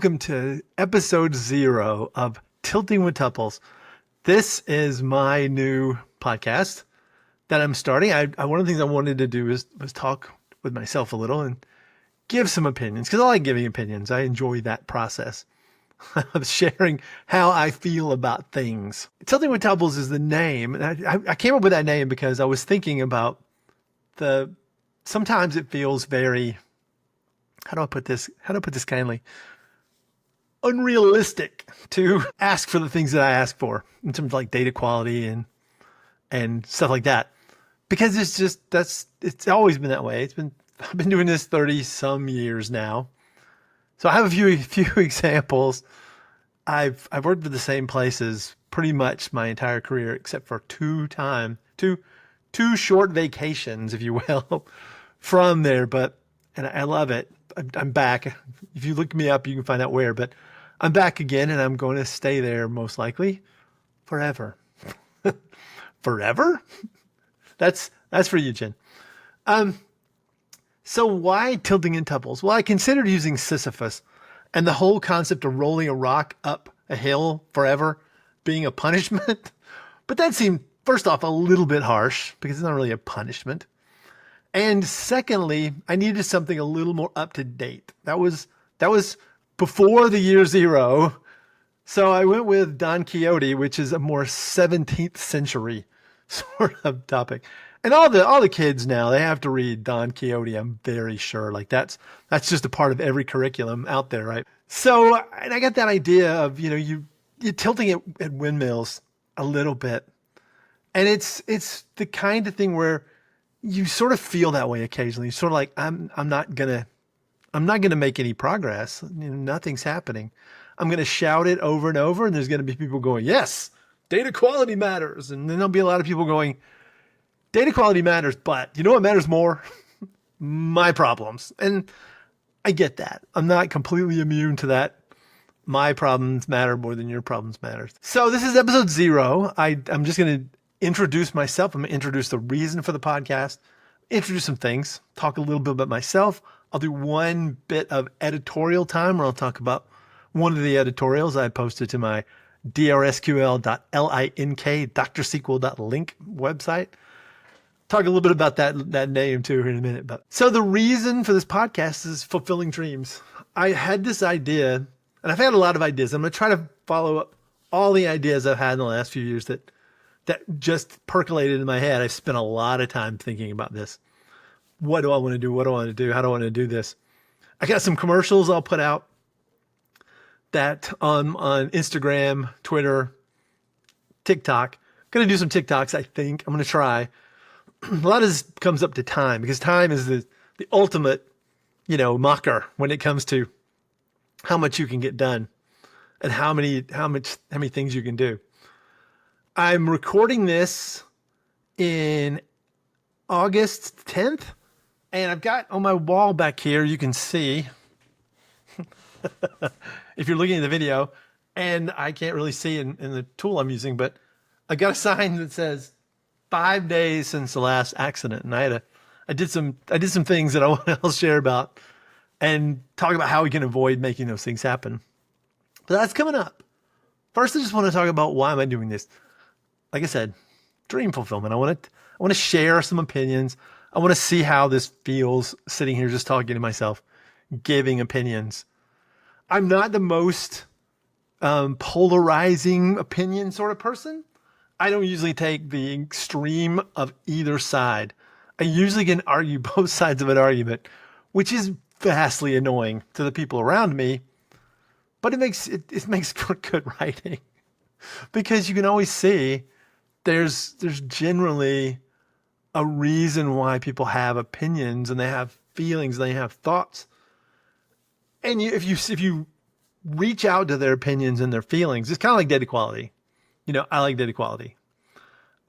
welcome to episode 0 of Tilting with Tuples. This is my new podcast that I'm starting. One of the things I wanted to do was talk with myself a little and give some opinions, because I like giving opinions. I enjoy that process of sharing how I feel about things. Tilting with Tuples is the name. And I came up with that name because I was thinking about sometimes it feels very, how do I put this kindly? Unrealistic to ask for the things that I ask for in terms of like data quality and stuff like that. Because it's always been that way. I've been doing this 30 some years now. So I have a few examples. I've worked with the same places pretty much my entire career, except for two short vacations, if you will, from there. And I love it. I'm back. If you look me up, you can find out where, but I'm back again and I'm going to stay there most likely forever. Forever? That's for you, Jen. So why tilting in tuples? Well, I considered using Sisyphus and the whole concept of rolling a rock up a hill forever being a punishment. But that seemed, first off, a little bit harsh because it's not really a punishment. And secondly, I needed something a little more up to date. That was before the year 0. So I went with Don Quixote, which is a more 17th century sort of topic. And all the kids now, they have to read Don Quixote, I'm very sure. Like that's just a part of every curriculum out there, right? So, and I got that idea of, you're tilting it at windmills a little bit. And it's the kind of thing where you sort of feel that way occasionally. Sort of like, I'm not gonna make any progress. Nothing's happening. I'm gonna shout it over and over, and there's gonna be people going, yes, data quality matters. And then there'll be a lot of people going, data quality matters, but you know what matters more? My problems. And I get that. I'm not completely immune to that. My problems matter more than your problems matter. So this is episode 0. I'm just going to introduce myself. I'm going to introduce the reason for the podcast, introduce some things, talk a little bit about myself. I'll do one bit of editorial time where I'll talk about one of the editorials I posted to my drsql.link, drsequel.link website. Talk a little bit about that name too in a minute. But so the reason for this podcast is fulfilling dreams. I had this idea, and I've had a lot of ideas. I'm going to try to follow up all the ideas I've had in the last few years that just percolated in my head. I've spent a lot of time thinking about this. What do I want to do? What do I want to do? How do I want to do this? I got some commercials I'll put out that on Instagram, Twitter, TikTok. I'm going to do some TikToks, I think. I'm going to try. A lot of this comes up to time, because time is the ultimate, mocker when it comes to how much you can get done and how many things you can do. I'm recording this in August 10th, and I've got on my wall back here, you can see, if you're looking at the video, and I can't really see in the tool I'm using, but I've got a sign that says 5 days since the last accident. And I did some things that I'll share about and talk about how we can avoid making those things happen. But that's coming up. First, I just want to talk about why am I doing this? Like I said, dream fulfillment. I want to share some opinions. I want to see how this feels sitting here just talking to myself, giving opinions. I'm not the most polarizing opinion sort of person. I don't usually take the extreme of either side. I usually can argue both sides of an argument, which is vastly annoying to the people around me, but it makes for good writing, because you can always see there's generally a reason why people have opinions and they have feelings and they have thoughts. And if you reach out to their opinions and their feelings, it's kind of like data quality. I like data quality.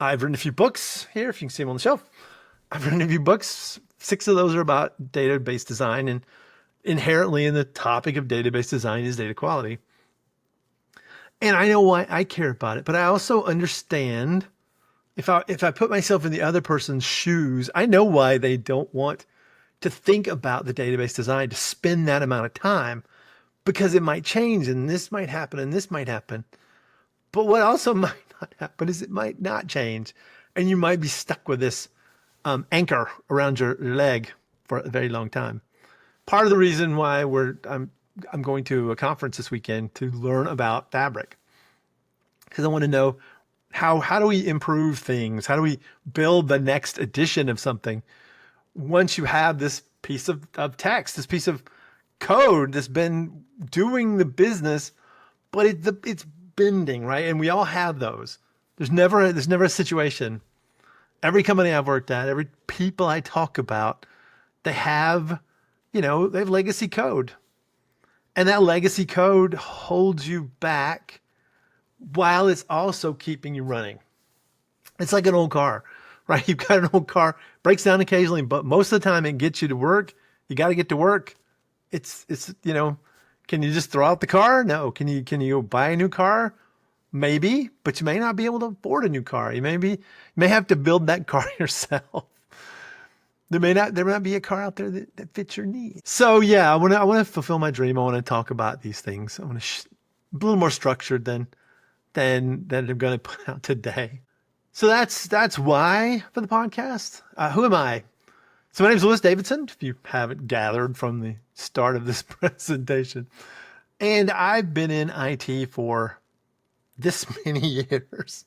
I've written a few books here, if you can see them on the shelf. I've written a few books. 6 of those are about database design, and inherently in the topic of database design is data quality. And I know why I care about it, but I also understand if I put myself in the other person's shoes, I know why they don't want to think about the database design, to spend that amount of time because it might change and this might happen and this might happen. But what also might not happen is it might not change. And you might be stuck with this anchor around your leg for a very long time. Part of the reason why I'm going to a conference this weekend to learn about fabric, because I want to know how do we improve things? How do we build the next edition of something once you have this piece of text, this piece of code that's been doing the business, but it's bending, right? And we all have those. There's never a situation. Every company I've worked at, every people I talk about, they have legacy code. And that legacy code holds you back while it's also keeping you running. It's like an old car, right? You've got an old car, breaks down occasionally, but most of the time it gets you to work. You got to get to work. It's can you just throw out the car? No. Can you go buy a new car? Maybe, but you may not be able to afford a new car. You may have to build that car yourself. There may not be a car out there that fits your needs. So yeah, I want to fulfill my dream. I want to talk about these things. I want to a little more structured than I'm going to put out today. So that's why for the podcast. Who am I? So my name is Louis Davidson, if you haven't gathered from the start of this presentation. And I've been in IT for this many years.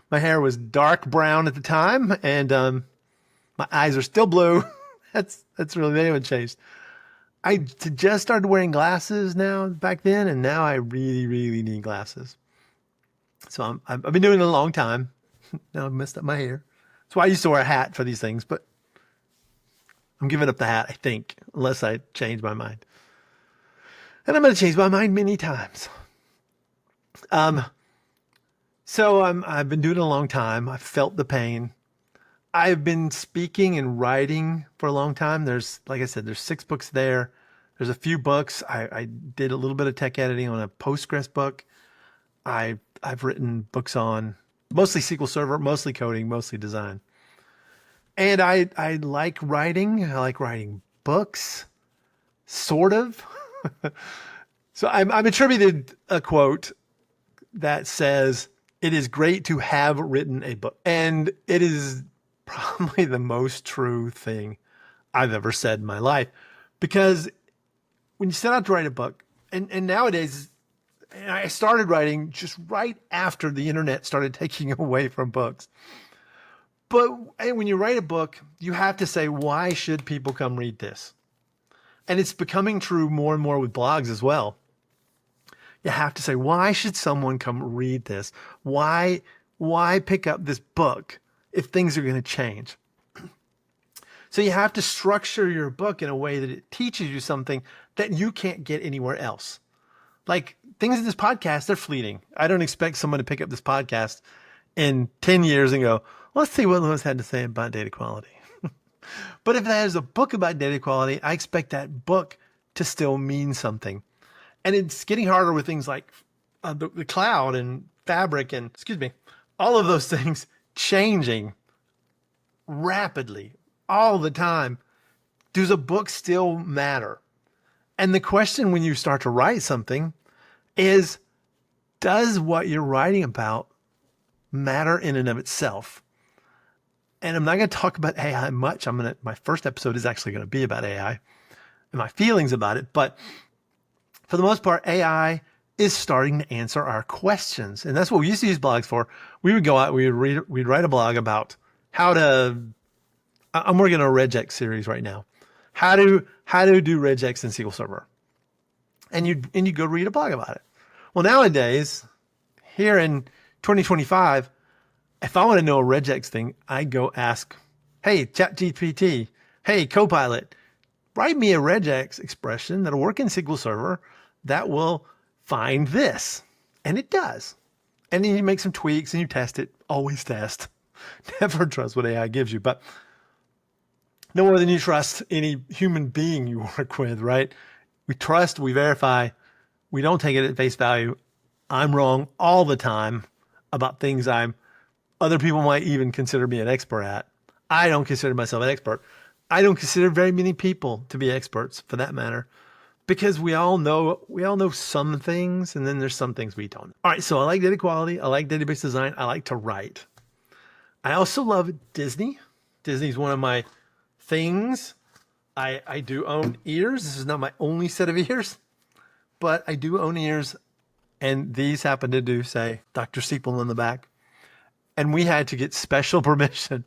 My hair was dark brown at the time, and my eyes are still blue. That's really, they haven't changed. I just started wearing glasses back then, and now I really, really need glasses. So I've been doing it a long time. Now I've messed up my hair. That's why I used to wear a hat for these things, but I'm giving up the hat, I think, unless I change my mind. And I'm going to change my mind many times. So I've been doing it a long time. I've felt the pain. I've been speaking and writing for a long time. Like I said, there's 6 books there. There's a few books. I did a little bit of tech editing on a Postgres book. I've written books on mostly SQL Server, mostly coding, mostly design. And I like writing. I like writing books, sort of. So I'm attributed a quote that says, "It is great to have written a book." And it is probably the most true thing I've ever said in my life. Because when you set out to write a book, and nowadays, and I started writing just right after the internet started taking away from books. But when you write a book, you have to say, why should people come read this? And it's becoming true more and more with blogs as well. You have to say, why should someone come read this? Why pick up this book if things are going to change? So you have to structure your book in a way that it teaches you something that you can't get anywhere else. Like things in this podcast, they're fleeting. I don't expect someone to pick up this podcast in 10 years and go, let's see what Louis had to say about data quality. But if there's a book about data quality, I expect that book to still mean something. And it's getting harder with things like the cloud and fabric and, all of those things changing rapidly all the time. Does a book still matter? And the question when you start to write something is, does what you're writing about matter in and of itself? And I'm not going to talk about AI much. My first episode is actually going to be about AI and my feelings about it. But for the most part, AI is starting to answer our questions. And that's what we used to use blogs for. We would go out, we'd write a blog about how to, I'm working on a regex series right now. How to do regex in SQL Server. And you go read a blog about it. Well, nowadays, here in 2025, if I want to know a regex thing, I go ask, hey, ChatGPT, hey, Copilot, write me a regex expression that'll work in SQL Server that will find this. And it does. And then you make some tweaks and you test it. Always test. Never trust what AI gives you. But no more than you trust any human being you work with, right? We trust, we verify, we don't take it at face value. I'm wrong all the time about things other people might even consider me an expert at. I don't consider myself an expert. I don't consider very many people to be experts for that matter, because we all know some things, and then there's some things we don't. All right, so I like data quality. I like database design. I like to write. I also love Disney. Disney's one of my things. I do own ears. This is not my only set of ears, but I do own ears, and these happen to do say Dr. Sequel on the back. And we had to get special permission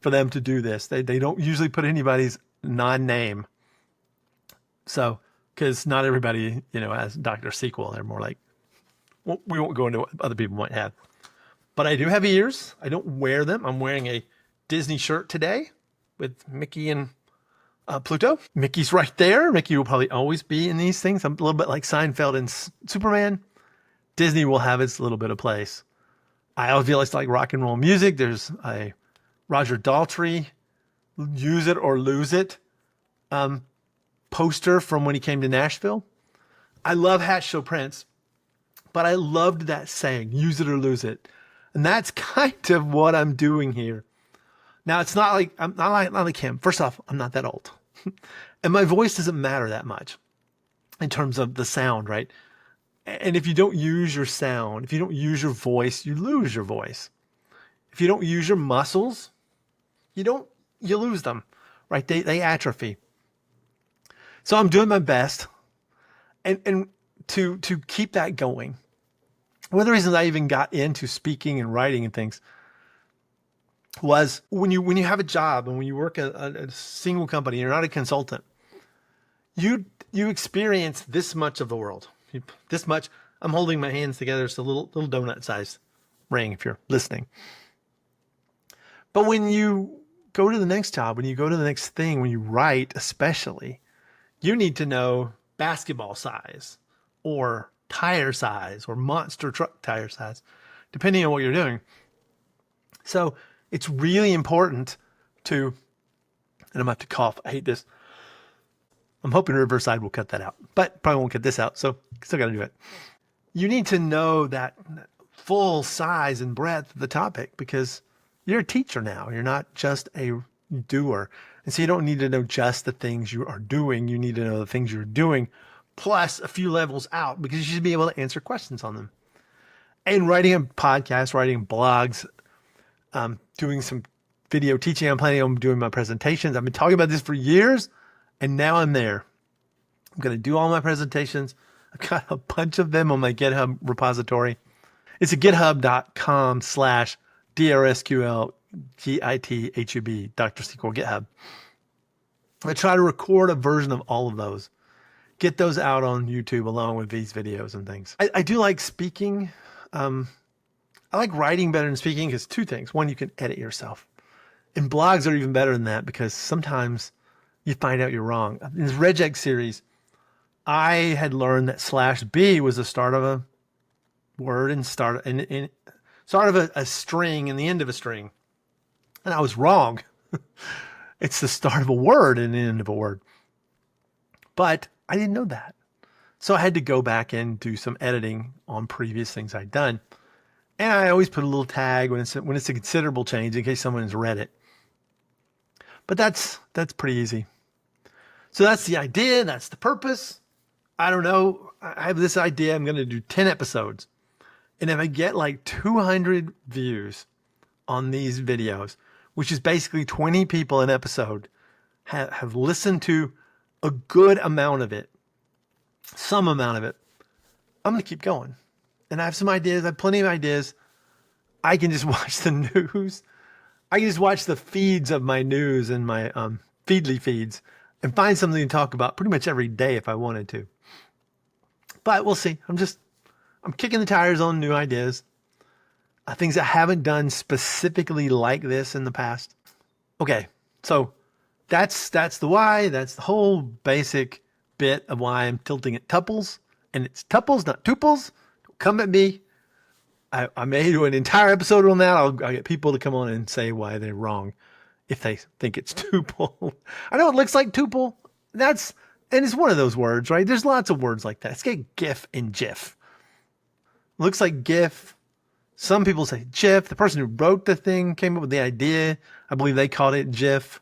for them to do this. They don't usually put anybody's non-name. So, because not everybody, has Dr. Sequel. They're more like, well, we won't go into what other people might have. But I do have ears. I don't wear them. I'm wearing a Disney shirt today with Mickey and Pluto. Mickey's right there. Mickey will probably always be in these things. I'm a little bit like Seinfeld and Superman. Disney will have its little bit of place. I always feel it's like rock and roll music. There's a Roger Daltrey, Use It or Lose It poster from when he came to Nashville. I love Hat Show Prince, but I loved that saying, use it or lose it. And that's kind of what I'm doing here. Now, it's not like I'm not like him. First off, I'm not that old. And my voice doesn't matter that much in terms of the sound, right? And if you don't use your sound, if you don't use your voice, you lose your voice. If you don't use your muscles, you lose them, right? They atrophy. So I'm doing my best and to keep that going. One of the reasons I even got into speaking and writing and things was when you have a job and when you work at a single company, you're not a consultant, you experience this much of the world. This much. I'm holding my hands together. It's a little donut sized ring if you're listening. But when you go to the next job, when you go to the next thing, when you write especially, you need to know basketball size or tire size or monster truck tire size, depending on what you're doing. So it's really important to, and I'm going to have to cough. I hate this. I'm hoping Riverside will cut that out, but probably won't cut this out. So still got to do it. You need to know that full size and breadth of the topic because you're a teacher now. You're not just a doer. And so you don't need to know just the things you are doing. You need to know the things you're doing plus a few levels out because you should be able to answer questions on them. And writing a podcast, writing blogs, doing some video teaching. I'm planning on doing my presentations. I've been talking about this for years. And now I'm there. I'm going to do all my presentations. I've got a bunch of them on my GitHub repository. It's at github.com/DRSQLGITHUB, Dr. Sequel GitHub. I try to record a version of all of those. Get those out on YouTube along with these videos and things. I do like speaking. I like writing better than speaking because two things. One, you can edit yourself. And blogs are even better than that because sometimes you find out you're wrong. In this Regex series, I had learned that /B was the start of a word and start of a string and the end of a string. And I was wrong. It's the start of a word and the end of a word. But I didn't know that. So I had to go back and do some editing on previous things I'd done. And I always put a little tag when it's a considerable change in case someone has read it. But that's pretty easy. So that's the idea. That's the purpose. I don't know. I have this idea. I'm going to do 10 episodes. And if I get like 200 views on these videos, which is basically 20 people an episode, have listened to a good amount of it, some amount of it, I'm going to keep going. And I have some ideas. I have plenty of ideas. I can just watch the news. I can just watch the feeds of my news and my Feedly feeds and find something to talk about pretty much every day if I wanted to. But we'll see. I'm kicking the tires on new ideas. Things I haven't done specifically like this in the past. Okay, so that's the why. That's the whole basic bit of why I'm tilting at Tuples. And it's Tuples, not Tuples. Don't come at me. I may do an entire episode on that. I'll get people to come on and say why they're wrong if they think it's tuple. I know it looks like tuple. And it's one of those words, right? There's lots of words like that. It's like GIF and GIF. Looks like GIF. Some people say GIF. The person who wrote the thing came up with the idea. I believe they called it GIF.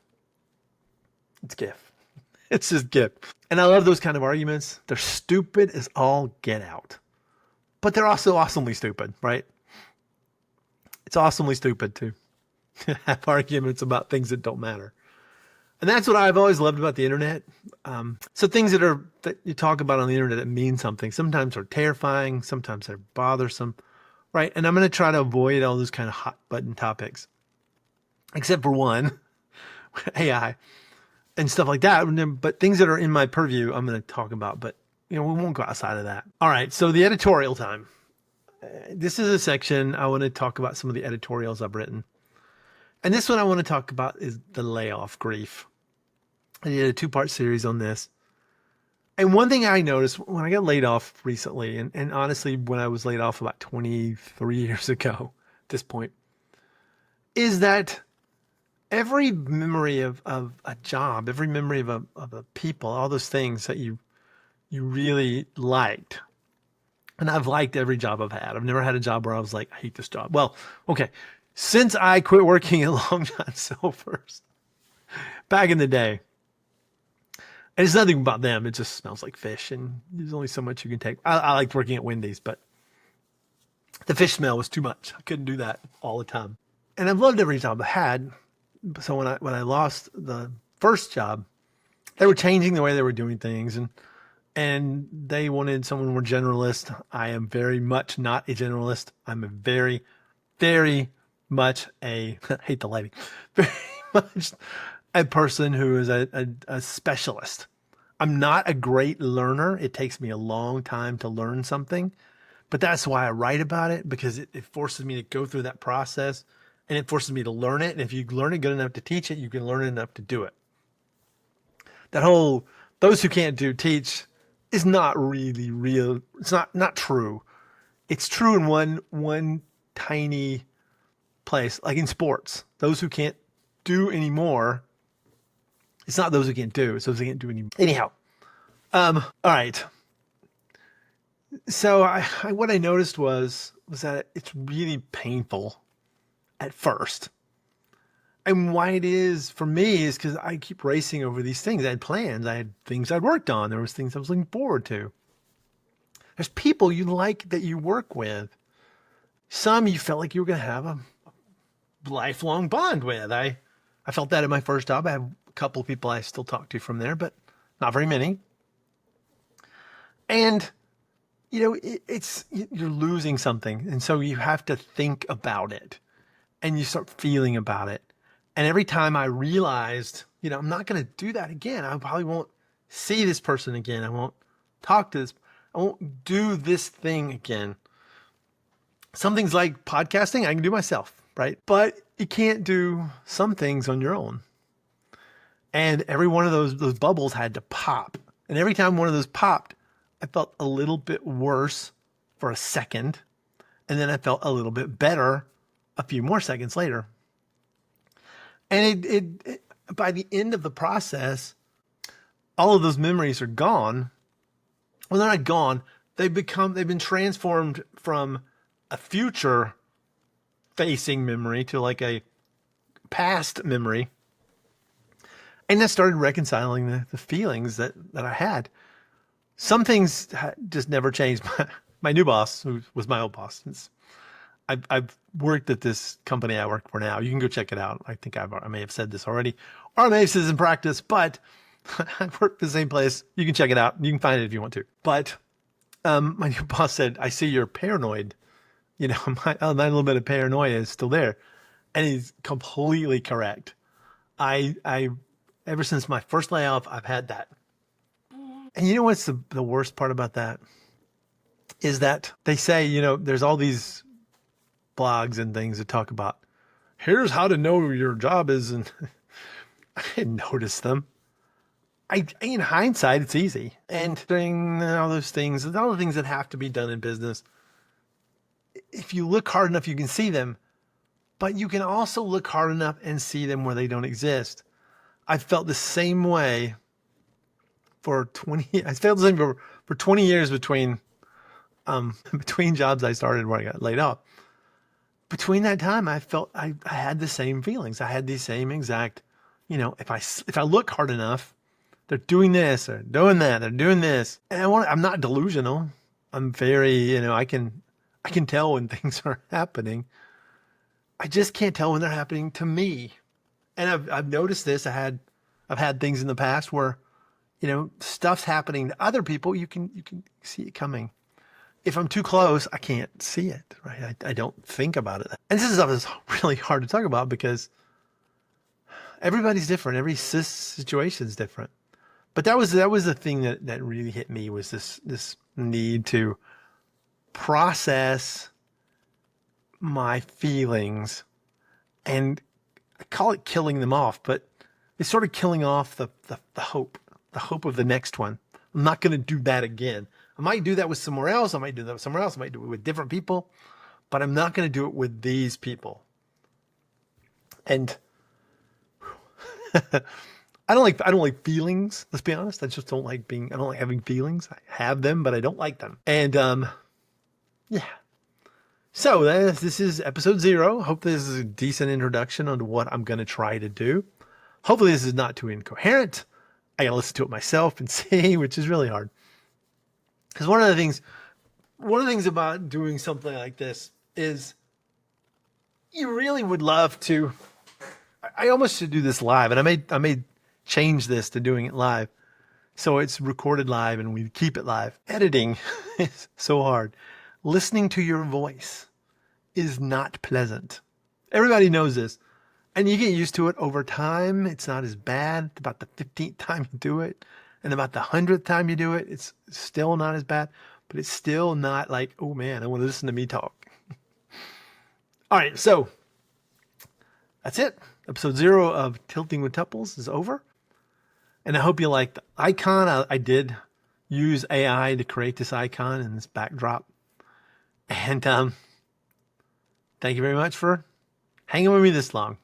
It's GIF. It's just good. And I love those kind of arguments. They're stupid as all get out, but they're also awesomely stupid, right? It's awesomely stupid to have arguments about things that don't matter. And that's what I've always loved about the internet. So things that you talk about on the internet that mean something, sometimes are terrifying, sometimes they're bothersome, right? And I'm going to try to avoid all those kind of hot button topics, except for one, AI and stuff like that. But things that are in my purview, I'm going to talk about. But we won't go outside of that. All right. So the editorial time. This is a section I want to talk about some of the editorials I've written. And this one I want to talk about is the layoff grief. I did a 2-part series on this. And one thing I noticed when I got laid off recently, and honestly, when I was laid off about 23 years ago at this point, is that every memory of a job, every memory of a people, all those things that you really liked. And I've liked every job I've had. I've never had a job where I was like, I hate this job. Well, okay. Since I quit working at Long John Silver's back in the day, and it's nothing about them. It just smells like fish, and there's only so much you can take. I liked working at Wendy's, but the fish smell was too much. I couldn't do that all the time. And I've loved every job I had. So when I lost the first job, they were changing the way they were doing things, and they wanted someone more generalist. I am very much not a generalist. I'm a very, very much I hate the lighting, very much a person who is a specialist. I'm not a great learner. It takes me a long time to learn something, but that's why I write about it, because it forces me to go through that process, and it forces me to learn it. And if you learn it good enough to teach it, you can learn it enough to do it. That whole, those who can't teach is not really real. It's not true. It's true in one tiny place, like in sports. Those who can't do anymore, it's not those who can't do, it's those who can't do anymore. Anyhow, all right. So what I noticed was that it's really painful at first. And why it is for me is because I keep racing over these things. I had plans. I had things I'd worked on. There was things I was looking forward to. There's people you like that you work with. Some you felt like you were going to have a lifelong bond with. I felt that at my first job. I have a couple of people I still talk to from there, but not very many. And, it's you're losing something. And so you have to think about it, and you start feeling about it. And every time I realized, I'm not going to do that again. I probably won't see this person again. I won't talk to this. I won't do this thing again. Some things like podcasting, I can do myself, right? But you can't do some things on your own. And every one of those bubbles had to pop. And every time one of those popped, I felt a little bit worse for a second. And then I felt a little bit better a few more seconds later. And it by the end of the process, all of those memories are gone. Well, they're not gone. They've been transformed from a future facing memory to like a past memory. And I started reconciling the feelings that I had. Some things just never changed. My new boss, who was my old boss, I've worked at this company I work for now. You can go check it out. I think I may have said this already, or I may have said this in practice, but I work at the same place. You can check it out. You can find it if you want to. But my new boss said, I see you're paranoid. My little bit of paranoia is still there. And he's completely correct. I ever since my first layoff, I've had that. And you know what's the worst part about that? Is that they say, there's all these blogs and things that talk about, here's how to know your job is. And I didn't notice them. In hindsight, it's easy. And doing all those things, all the things that have to be done in business, if you look hard enough, you can see them. But you can also look hard enough and see them where they don't exist. I felt the same way for 20 years between jobs I started where I got laid off. Between that time, I felt I had the same feelings. I had the same exact, if I look hard enough, they're doing this, they're doing that, they're doing this. And I'm not delusional. I'm very, I can tell when things are happening. I just can't tell when they're happening to me. And I've noticed this. I've had things in the past where, stuff's happening to other people. You can see it coming. If I'm too close, I can't see it, right? I don't think about it. And this stuff is really hard to talk about because everybody's different. Every situation is different. But that was the thing that really hit me, was this need to process my feelings, and I call it killing them off, but it's sort of killing off the hope of the next one. I'm not going to do that again. I might do that with somewhere else. I might do that with somewhere else. I might do it with different people, but I'm not going to do it with these people. And I don't like feelings. Let's be honest. I don't like having feelings. I have them, but I don't like them. And, yeah. So this is episode 0. Hope this is a decent introduction onto what I'm going to try to do. Hopefully this is not too incoherent. I got to listen to it myself and see, which is really hard. Because one of the things about doing something like this is you really would love to. I almost should do this live, and I may change this to doing it live, so it's recorded live and we keep it live. Editing is so hard. Listening to your voice is not pleasant. Everybody knows this, and you get used to it over time. It's not as bad about the 15th time you do it, and about the 100th time you do it, it's still not as bad, but it's still not like, oh man, I want to listen to me talk. All right, so that's it. Episode 0 of Tilting with Tuples is over. And I hope you like the icon. I did use AI to create this icon and this backdrop. And thank you very much for hanging with me this long.